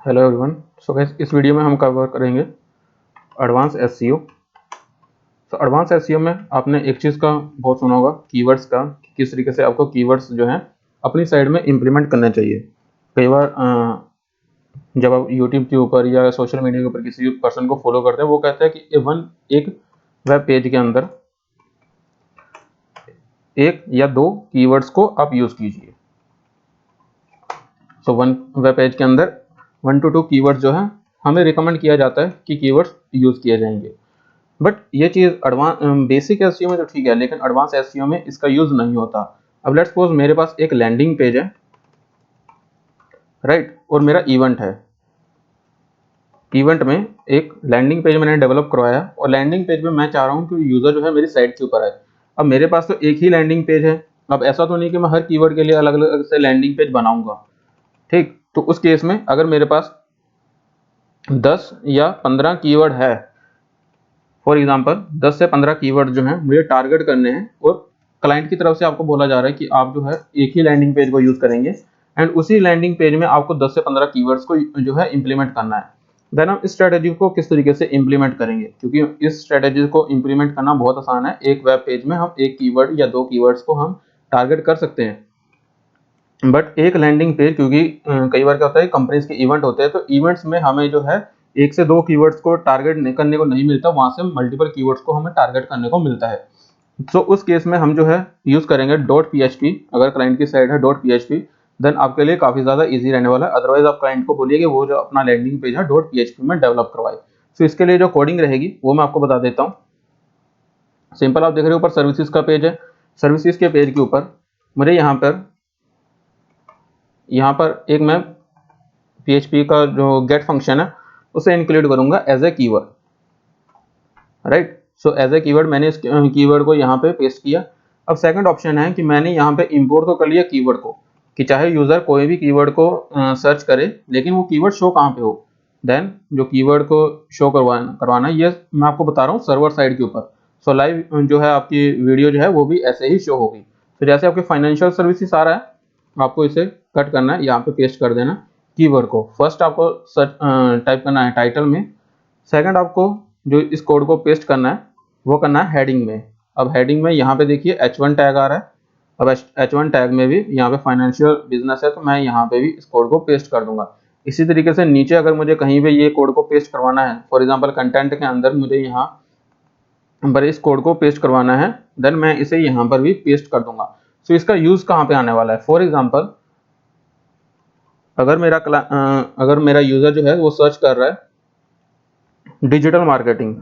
Hello everyone. So guys, इस video में हम कवर करेंगे एडवांस एसईओ। तो एडवांस एसईओ में आपने एक चीज़ का बहुत सुना होगा, कीवर्ड्स का, कि किस तरीके से आपको कीवर्ड्स जो हैं अपनी साइड में इम्प्लीमेंट करने चाहिए। कई बार जब आप यूट्यूब के ऊपर या सोशल मीडिया के ऊपर किसी पर्सन को फॉलो करते हैं, वो कहते हैं कि एक वेब पेज के अंदर एक या दो कीवर्ड्स को आप यूज़ कीजिए। सो वन वेब पेज के अंदर 1 to 2 कीवर्ड्स जो है हमें रिकमेंड किया जाता है कि कीवर्ड्स यूज़ किए जाएंगे। बट ये चीज़ बेसिक एसईओ में तो ठीक है, लेकिन एडवांस एसईओ में इसका यूज़ नहीं होता। अब लेट्स सपोज मेरे पास एक लैंडिंग पेज है, राइट, और मेरा इवेंट है। इवेंट में एक लैंडिंग पेज मैंने डेवलप करवाया और लैंडिंग पेज में मैं चाह रहा हूँ कि यूज़र जो है मेरी साइट के ऊपर आए। अब मेरे पास तो एक ही लैंडिंग पेज है। अब ऐसा तो नहीं कि मैं हर कीवर्ड के लिए अलग अलग से लैंडिंग पेज बनाऊंगा, ठीक। तो उस केस में अगर मेरे पास 10 या 15 कीवर्ड है, फॉर एग्जाम्पल 10 से 15 कीवर्ड जो हैं मुझे टारगेट करने हैं, और क्लाइंट की तरफ से आपको बोला जा रहा है कि आप जो है एक ही लैंडिंग पेज को यूज़ करेंगे एंड उसी लैंडिंग पेज में आपको 10 से 15 कीवर्ड्स को जो है इंप्लीमेंट करना है। देन हम इस स्ट्रेटेजी को किस तरीके से इंप्लीमेंट करेंगे, क्योंकि इस स्ट्रेटेजी को इंप्लीमेंट करना बहुत आसान है। एक वेब पेज में हम एक कीवर्ड या दो कीवर्ड्स को हम टारगेट कर सकते हैं, बट एक लैंडिंग पेज, क्योंकि कई बार क्या होता है कंपनीज के इवेंट होते हैं, तो इवेंट्स में हमें जो है एक से दो कीवर्ड्स को टारगेट करने को नहीं मिलता, वहां से मल्टीपल कीवर्ड्स को हमें टारगेट करने को मिलता है। तो उस केस में हम जो है यूज करेंगे .php। अगर क्लाइंट की साइड है .php, देन आपके लिए काफी ज्यादा इजी रहने वाला है। अदरवाइज आप क्लाइंट को बोलिए कि वो जो अपना लैंडिंग पेज है .php में डेवलप करवाए। तो इसके लिए जो कोडिंग रहेगी वो मैं आपको बता देता हूँ। सिंपल, आप देख रहे हो ऊपर सर्विसेज का पेज है। सर्विसेज के पेज के ऊपर मुझे यहाँ पर एक मैं PHP का जो गेट फंक्शन है उसे इंक्लूड करूंगा as a keyword, right. So as a keyword मैंने इस कीवर्ड को यहाँ पे पेस्ट किया। अब सेकंड ऑप्शन है कि मैंने यहाँ पे इंपोर्ट तो कर लिया कीवर्ड को, कि चाहे यूजर कोई भी कीवर्ड को सर्च करे, लेकिन वो कीवर्ड शो कहाँ पे हो। देन जो कीवर्ड को शो करवाना ये मैं आपको बता रहा हूँ सर्वर साइड के ऊपर। सो लाइव जो है आपकी वीडियो जो है वो भी ऐसे ही शो होगी। तो जैसे आपके फाइनेंशियल सर्विसेज आ रहा है, आपको इसे कट करना है, यहाँ पे पेस्ट कर देना कीवर्ड को। फर्स्ट आपको सर्च टाइप करना है टाइटल में। सेकंड आपको जो इस कोड को पेस्ट करना है वो करना है हेडिंग में। अब हेडिंग में यहाँ पे देखिए H1 टैग आ रहा है। अब H1 टैग में भी यहाँ पे फाइनेंशियल बिजनेस है, तो मैं यहाँ पे भी इस कोड को पेस्ट कर दूंगा। इसी तरीके से नीचे अगर मुझे कहीं पे ये कोड को पेस्ट करवाना है, फॉर एग्जाम्पल कंटेंट के अंदर मुझे यहाँ पर इस कोड को पेस्ट करवाना है, देन मैं इसे यहाँ पर भी पेस्ट कर दूंगा। तो इसका यूज कहाँ पे आने वाला है, फॉर एग्जाम्पल अगर मेरा यूजर जो है वो सर्च कर रहा है डिजिटल मार्केटिंग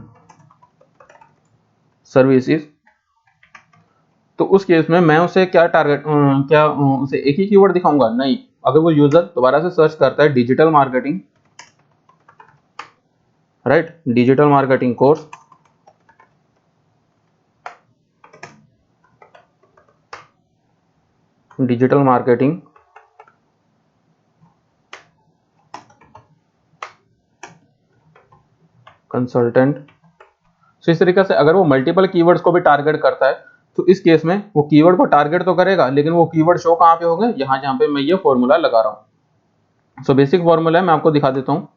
सर्विसेज, तो उस केस में मैं उसे क्या उसे एक ही कीवर्ड दिखाऊंगा? नहीं। अगर वो यूजर दोबारा से सर्च करता है digital marketing, right, digital marketing course, digital marketing consultant. तो इस तरीके से अगर वो मल्टीपल कीवर्ड्स को भी टारगेट करता है, तो इस केस में वो कीवर्ड को टारगेट तो करेगा, लेकिन वो कीवर्ड शो कहाँ पे होंगे? यहाँ जहाँ पे मैं ये फॉर्मूला लगा रहा हूँ। सो बेसिक फॉर्मूला है, मैं आपको दिखा देता हूँ।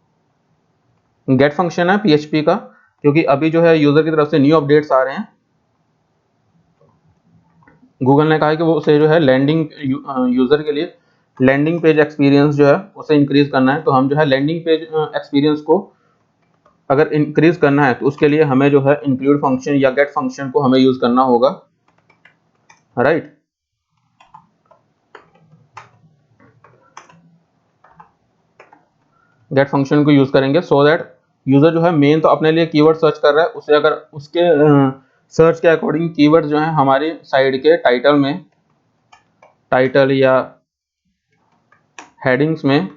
गेट फंक्शन है PHP का, क्योंकि अभी जो है यूजर की तरफ से न्यू अपडेट्स आ रहे हैं। गूगल ने कहा है कि वो उसे जो है लैंडिंग यूजर के लिए लैंडिंग पेज एक्सपीरियंस जो है उसे इंक्रीज करना है। तो हम जो है लैंडिंग पेज एक्सपीरियंस को अगर इंक्रीज करना है, तो उसके लिए हमें जो है इंक्लूड फंक्शन या गेट फंक्शन को हमें यूज करना होगा, राइट। गेट फंक्शन को यूज करेंगे सो दैट यूजर जो है मेन तो अपने लिए कीवर्ड सर्च कर रहा है, उसे अगर उसके सर्च के अकॉर्डिंग कीवर्ड जो है हमारी साइड के टाइटल या हेडिंग्स में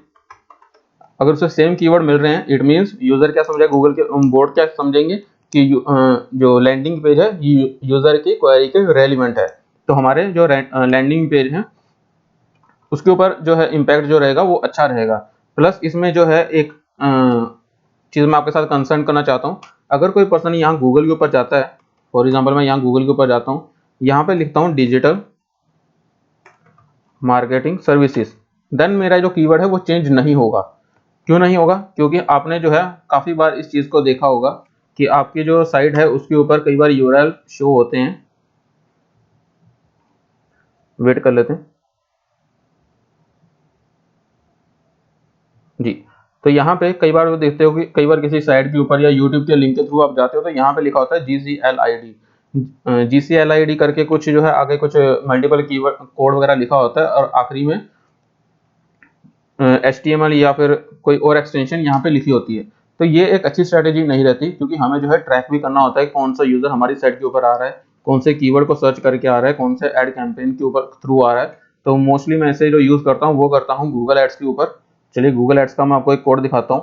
अगर उसे सेम कीवर्ड मिल रहे हैं, इट मींस यूजर क्या समझेगा, गूगल के बोर्ड क्या समझेंगे कि जो लैंडिंग पेज है यूजर की क्वेरी के रेलिवेंट है। तो हमारे जो लैंडिंग पेज है उसके ऊपर जो है इम्पैक्ट जो रहेगा वो अच्छा रहेगा। प्लस इसमें जो है एक चीज़ मैं आपके साथ कंसर्न करना चाहता हूँ। अगर कोई पर्सन यहाँ गूगल के ऊपर जाता है, फॉर एग्जाम्पल मैं यहाँ गूगल के ऊपर जाता हूँ, यहाँ पे लिखता हूँ डिजिटल मार्केटिंग सर्विसेज, देन मेरा जो कीवर्ड है वो चेंज नहीं होगा, क्यों नहीं होगा? क्योंकि आपने जो है काफ़ी बार इस चीज़ को देखा होगा कि आपकी जो साइट है उसके ऊपर कई बार यूआरएल शो होते हैं। वेट कर लेते हैं। जी, तो यहाँ पे कई बार वो देखते हो कि कई बार किसी साइट के ऊपर या यूट्यूब के लिंक के थ्रू आप जाते हो तो यहाँ पे लिखा होता है GCLID। GCLID करके कुछ जो है आगे कुछ मल्टीपल कीवर्ड कोड वगैरह लिखा होता है और आखिरी में HTML या फिर कोई और एक्सटेंशन यहाँ पे लिखी होती है। तो ये एक अच्छी स्ट्रैटेजी नहीं रहती, क्योंकि हमें जो है ट्रैक भी करना होता है कौन सा यूज़र हमारी साइट के ऊपर आ रहा है, कौन से कीवर्ड को सर्च करके आ रहा है, कौन से ऐड कैंपेन के ऊपर थ्रू आ रहा है। तो मोस्टली मैं ऐसे जो यूज़ करता हूँ वो करता हूँ गूगल एड्स के ऊपर। चलिए गूगल एड्स का मैं आपको एक कोड दिखाता हूँ।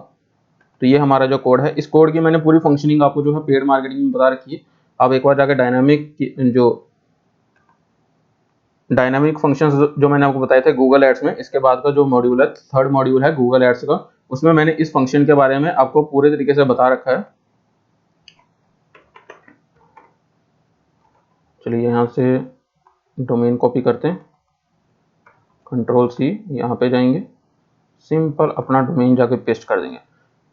तो ये हमारा जो कोड है, इस कोड की मैंने पूरी फंक्शनिंग आपको जो है पेड मार्केटिंग में बता रखी है। आप एक बार जाकर डायनामिक फंक्शंस जो मैंने आपको बताए थे गूगल एड्स में, इसके बाद का जो मॉड्यूल है, थर्ड मॉड्यूल है गूगल एड्स का, उसमें मैंने इस फंक्शन के बारे में आपको पूरे तरीके से बता रखा है। चलिए यहाँ से डोमेन कॉपी करते हैं, Ctrl+C, यहाँ पे जाएंगे, सिंपल अपना डोमेन जाके पेस्ट कर देंगे।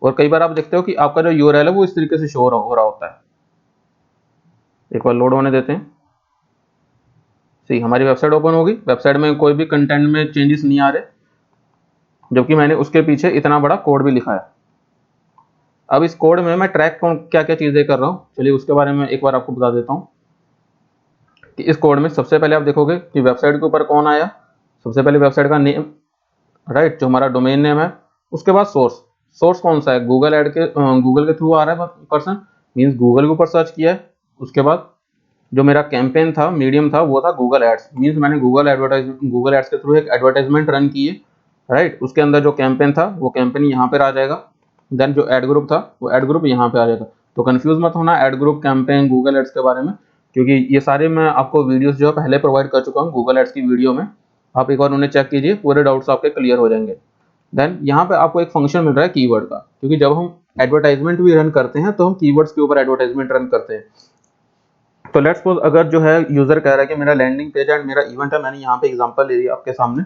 और कई बार आप देखते हो कि आपका जो यूआरएल है वो इस तरीके से शो हो रहा होता है। एक बार लोड होने देते हैं। सही, हमारी वेबसाइट ओपन होगी, वेबसाइट में कोई भी कंटेंट में चेंजेस नहीं आ रहे, जबकि मैंने उसके पीछे इतना बड़ा कोड भी लिखा है। अब इस कोड में मैं ट्रैक क्या क्या चीज़ें कर रहा हूँ, चलिए उसके बारे में एक बार आपको बता देता हूँ। कि इस कोड में सबसे पहले आप देखोगे कि वेबसाइट के ऊपर कौन आया। सबसे पहले वेबसाइट का नेम, राइट, जो हमारा डोमेन नेम है। उसके बाद सोर्स कौन सा है, गूगल के थ्रू आ रहा है पर्सन, मीन्स गूगल के ऊपर सर्च किया है। उसके बाद जो मेरा कैंपेन था, मीडियम था, वो था गूगल एड्स, मीन्स मैंने गूगल एड्स के थ्रू एक एडवर्टाइजमेंट रन की है, राइट। उसके अंदर जो कैंपेन था वो कैंपेन यहाँ पर आ जाएगा। देन जो एड ग्रुप था वो एड ग्रुप यहाँ पे आ जाएगा। तो कंफ्यूज मत होना ad group, campaign, Google ads के बारे में, क्योंकि ये सारे मैं आपको वीडियोस जो है पहले प्रोवाइड कर चुका हूँ गूगल एड्स की वीडियो में। आप एक बार उन्हें चेक कीजिए, पूरे डाउट्स आपके क्लियर हो जाएंगे। देन यहाँ पे आपको एक फंक्शन मिल रहा है कीवर्ड का, क्योंकि जब हम एडवर्टाइजमेंट भी रन करते हैं तो हम कीवर्ड्स के ऊपर एडवर्टाइजमेंट रन करते हैं। तो लेट्स सपोज अगर जो है यूजर कह रहा है कि मेरा लैंडिंग पेज एंड मेरा इवेंट है, मैंने यहाँ पे एग्जांपल ले लिया आपके सामने।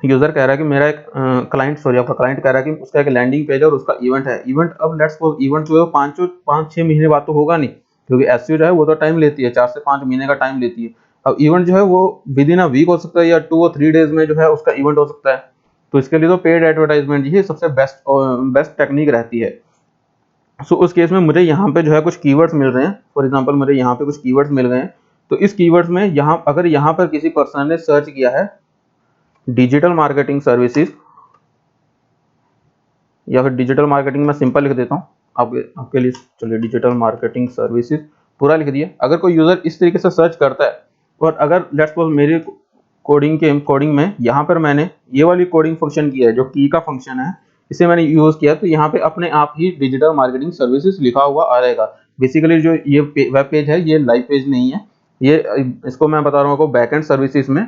यूजर कह रहा है कि मेरा एक आपका क्लाइंट कह रहा है कि उसका एक लैंडिंग पेज है और उसका इवेंट है। इवेंट, अब लेट्स सपोज इवेंट जो है 5-6 महीने बाद तो होगा नहीं, क्योंकि एसईओ जो है वो तो टाइम लेती है, 4 से 5 महीने का टाइम लेती है। अब इवेंट जो है वो विद इन अ वीक हो सकता है या 2 और 3 डेज में जो है उसका इवेंट हो सकता है। तो इसके लिए तो पेड एडवर्टाइजमेंट ही सबसे बेस्ट टेक्निक रहती है। सो उस केस में मुझे यहाँ पे जो है कुछ कीवर्ड्स मिल रहे हैं। फॉर एग्जांपल मुझे यहाँ पे कुछ कीवर्ड्स मिल गए हैं। तो इस कीवर्ड्स में अगर यहाँ पर किसी पर्सन ने सर्च किया है डिजिटल मार्केटिंग सर्विसेज, या फिर डिजिटल मार्केटिंग, मैं सिंपल लिख देता हूँ आपके लिए। चलिए डिजिटल मार्केटिंग सर्विसेज पूरा लिख दिया। अगर कोई यूजर इस तरीके से सर्च करता है, और अगर लेट्स सपोज मेरी कोडिंग में यहाँ पर मैंने ये वाली कोडिंग फंक्शन किया है, जो की का फंक्शन है, इसे मैंने यूज किया, तो यहाँ पे अपने आप ही डिजिटल मार्केटिंग सर्विसेज लिखा हुआ आ जाएगा। बेसिकली जो ये वेब पेज है ये लाइव पेज नहीं है, ये इसको मैं बता रहा हूँ आपको बैकएंड सर्विसेज में,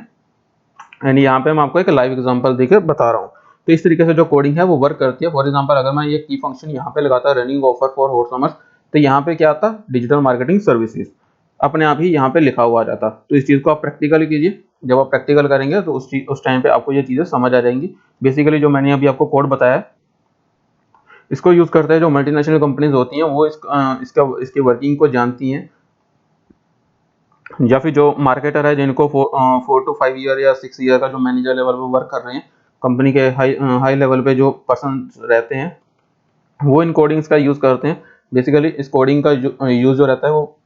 एंड यहाँ पे मैं आपको एक लाइव एग्जांपल देकर बता रहा हूँ। तो इस तरीके से जो कोडिंग है वो वर्क करती है। फॉर एग्जांपल अगर मैं ये की फंक्शन यहाँ पे लगाता running offer for hot summers, तो यहाँ पे क्या आता, डिजिटल मार्केटिंग सर्विसेज अपने आप ही यहाँ पे लिखा हुआ आ जाता। तो इस चीज़ को आप प्रैक्टिकल कीजिए, जब आप प्रैक्टिकल करेंगे तो उस टाइम पे आपको ये चीज़ें समझ आ जाएंगी। बेसिकली जो मैंने अभी आपको कोड बताया है, इसको यूज़ करते हैं जो मल्टीनेशनल कंपनीज होती हैं, वो इसकी वर्किंग को जानती हैं, या फिर जो मार्केटर है जिनको 4 to 5 ईयर या 6 ईयर का जो मैनेजर लेवल पे वर्क कर रहे हैं, कंपनी के हाई लेवल पे जो पर्सन रहते हैं, वो इन कोडिंग्स का यूज़ करते हैं। बेसिकली इस कोडिंग का यूज़ जो रहता है वो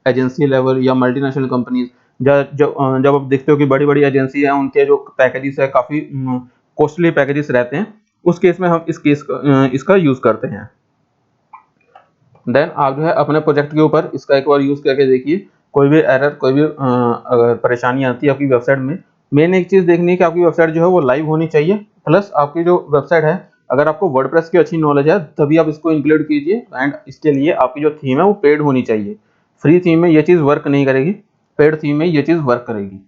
एजेंसी लेवल या मल्टीनेशनल कंपनीज, जब आप देखते हो कि बड़ी बड़ी एजेंसी है, उनके जो पैकेजेस है काफ़ी कॉस्टली पैकेजेस रहते हैं, उस केस में हम इसका यूज़ करते हैं। देन आप जो है अपने प्रोजेक्ट के ऊपर इसका एक बार यूज़ करके देखिए। कोई भी एरर, कोई भी अगर परेशानी आती है आपकी वेबसाइट में, मेन एक चीज़ देखनी है कि आपकी वेबसाइट जो है वो लाइव होनी चाहिए। प्लस आपकी जो वेबसाइट है, अगर आपको वर्डप्रेस की अच्छी नॉलेज है तभी आप इसको इंक्लूड कीजिए। एंड इसके लिए आपकी जो थीम है वो पेड होनी चाहिए। फ्री थीम में ये चीज़ वर्क नहीं करेगी, पेड थीम में ये चीज़ वर्क करेगी।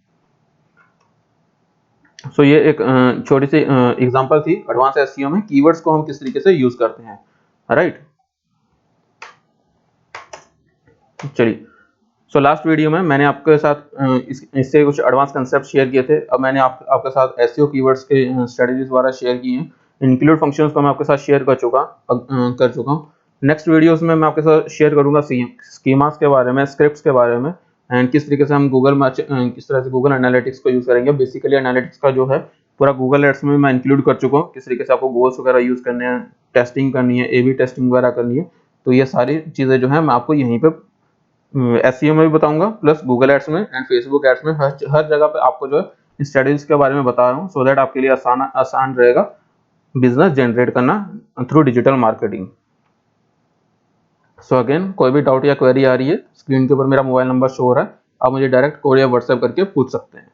सो ये एक छोटी सी एग्जांपल थी एडवांस एसईओ में कीवर्ड्स को हम किस तरीके से यूज़ करते हैं, राइट। चलिए, सो लास्ट वीडियो में मैंने आपके साथ इससे कुछ एडवांस कंसेप्ट शेयर किए थे। अब मैंने आपके साथ एसईओ कीवर्ड्स के स्ट्रेटजीज वगैरह शेयर किए हैं। इंक्लूड फंक्शंस को मैं आपके साथ शेयर कर चुका हूँ। नेक्स्ट वीडियोस में मैं आपके साथ शेयर करूंगा स्कीमास के बारे में, स्क्रिप्ट्स के बारे में, एंड किस तरीके से हम किस तरह से गूगल एनालिटिक्स को यूज़ करेंगे। बेसिकली एनालिटिक्स का जो है पूरा गूगल एड्स में मैं इंक्लूड कर चुका हूँ, किस तरीके से आपको गोल्स वगैरह यूज़ करने हैं, टेस्टिंग करनी है, A/B टेस्टिंग वगैरह करनी है। तो ये सारी चीज़ें जो है मैं आपको यहीं पे SEO में भी बताऊंगा, प्लस गूगल एड्स में एंड फेसबुक एड्स में, हर जगह पे आपको जो है स्ट्रेटेजीज के बारे में बता रहा हूँ, सो दैट आपके लिए आसान रहेगा बिजनेस जनरेट करना through digital marketing. So again, कोई भी डाउट या क्वेरी आ रही है, स्क्रीन के ऊपर मेरा मोबाइल नंबर शो हो रहा है, आप मुझे डायरेक्ट कॉल या व्हाट्सएप करके पूछ सकते हैं।